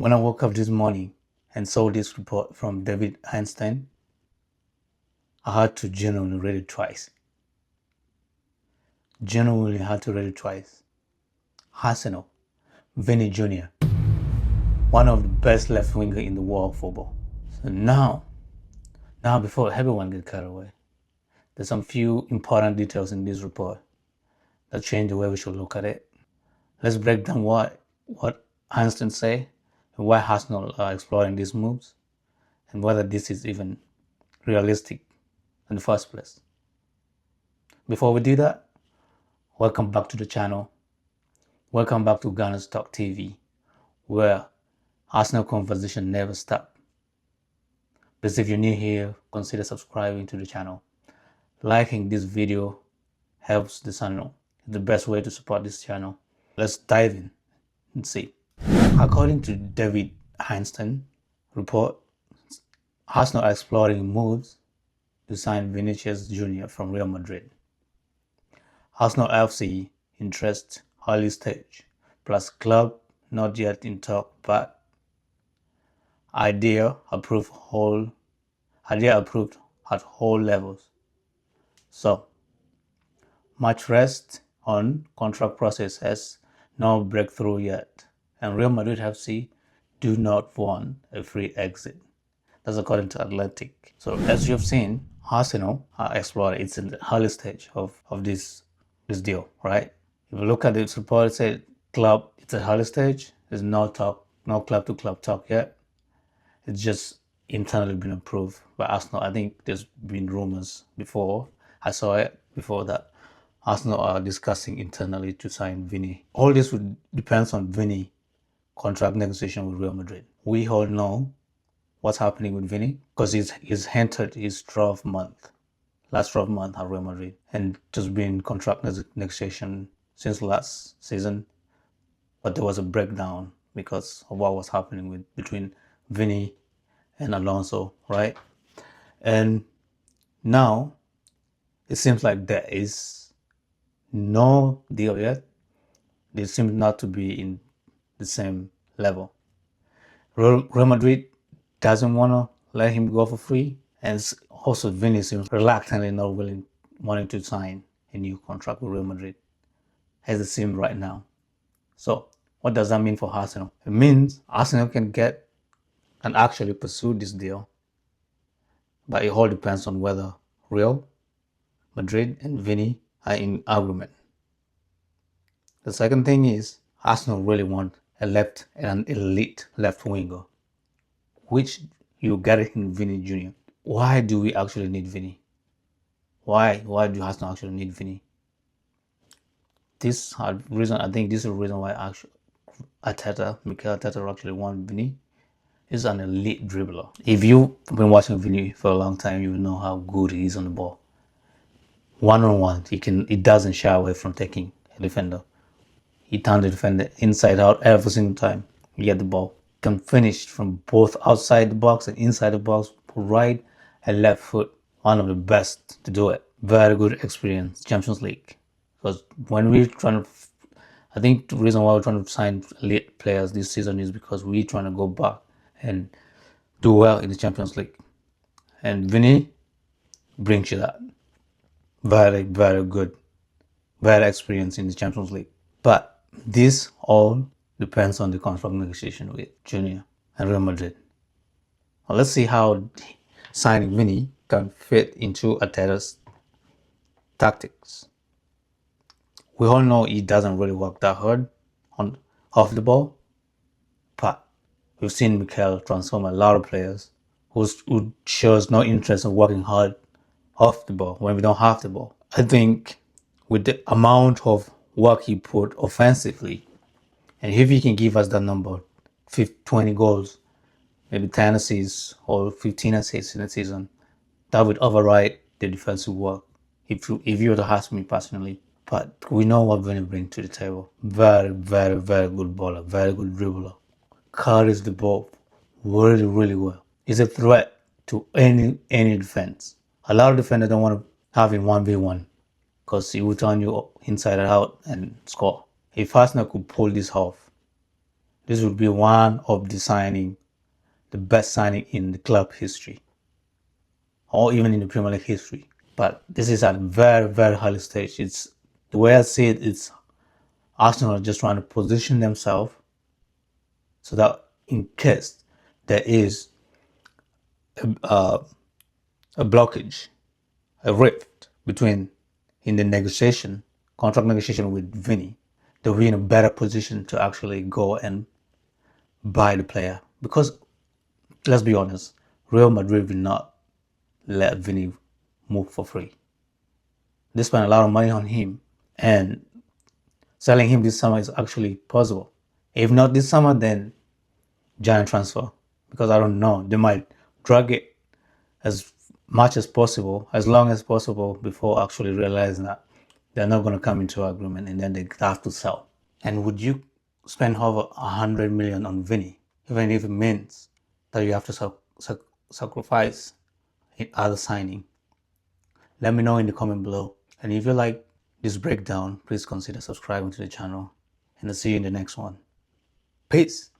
When I woke up this morning and saw this report from David Ornstein, I had to genuinely read it twice. Genuinely had to read it twice. Arsenal, Vinícius Júnior, one of the best left winger in the world of football. So now before everyone gets carried away, there's some few important details in this report that change the way we should look at it. Let's break down what Ornstein say and why Arsenal are exploring these moves and whether this is even realistic in the first place. Before we do that, welcome back to the channel. Welcome back to Ghana's Talk TV, where Arsenal conversation never stop. But if you're new here, consider subscribing to the channel. Liking this video helps the channel. It's the best way to support this channel. Let's dive in and see. According to David Ornstein report, Arsenal are exploring moves to sign Vinícius Júnior from Real Madrid. Arsenal FC interest early stage, plus club not yet in talk, but idea approved at all levels. So much rest on contract process has no breakthrough yet, and Real Madrid FC do not want a free exit. That's according to Athletic. So as you've seen, Arsenal are exploring. It's in the early stage of this deal, right? If you look at this report, it said club, it's a early stage. There's no talk, no club to club talk yet. It's just internally been approved by Arsenal. I think there's been rumors before. I saw it before that Arsenal are discussing internally to sign Vini. All this would depends on Vini contract negotiation with Real Madrid. We all know what's happening with Vini because he's entered his 12th month, last 12 month at Real Madrid, and just been contract negotiation since last season. But there was a breakdown because of what was happening between Vini and Alonso, right? And now it seems like there is no deal yet. They seem not to be in the same level. Real Madrid doesn't want to let him go for free, and also Vini seems reluctantly not wanting to sign a new contract with Real Madrid, as it seems right now. So what does that mean for Arsenal? It means Arsenal can actually pursue this deal, but it all depends on whether Real Madrid and Vini are in agreement. The second thing is Arsenal really want an elite left winger, which you get it in Vini Jr. Why do we actually need Vini? Why do Arsenal actually need Vini? This reason, I think this is the reason why Mikel Arteta actually want Vini. Is an elite dribbler. If you've been watching Vini for a long time, you know how good he is on the ball. One-on-one, he doesn't shy away from taking a defender. He turns the defender inside out every single time he get the ball. Can finish from both outside the box and inside the box, right and left foot. One of the best to do it. Very good experience, Champions League. Because when we're trying to, I think the reason why we're trying to sign elite players this season is because we're trying to go back and do well in the Champions League. And Vini brings you that. Very, very good. Very experienced in the Champions League. But this all depends on the contract negotiation with Junior and Real Madrid. Now let's see how signing Vini can fit into Arteta's tactics. We all know he doesn't really work that hard off the ball, but we've seen Mikel transform a lot of players who shows no interest in working hard off the ball when we don't have the ball. I think with the amount of work he put offensively, and if he can give us that number, 20 goals, maybe 10 assists or 15 assists in a season, that would override the defensive work. If you were to ask me personally, but we know what Vini brings to the table. Very, very, very good baller, very good dribbler. Carries the ball really, really well. He's a threat to any defense. A lot of defenders don't want to have him 1v1 because he will turn you inside and out and score. If Arsenal could pull this off, this would be one of the best signing in the club history, or even in the Premier League history. But this is at a very, very early stage. It's the way I see it. It's Arsenal are just trying to position themselves so that in case there is a blockage, a rift between in the contract negotiation with Vinny, they'll be in a better position to actually go and buy the player. Because let's be honest, Real Madrid will not let Vinny move for free. They spent a lot of money on him, and selling him this summer is actually possible. If not this summer, then giant transfer. Because I don't know, they might drag it as much as possible, as long as possible, before actually realizing that they're not going to come into agreement, and then they have to sell. And would you spend over 100 million on Vinny, even if it means that you have to sacrifice in other signing? Let me know in the comment below. And if you like this breakdown, please consider subscribing to the channel, and I'll see you in the next one. Peace.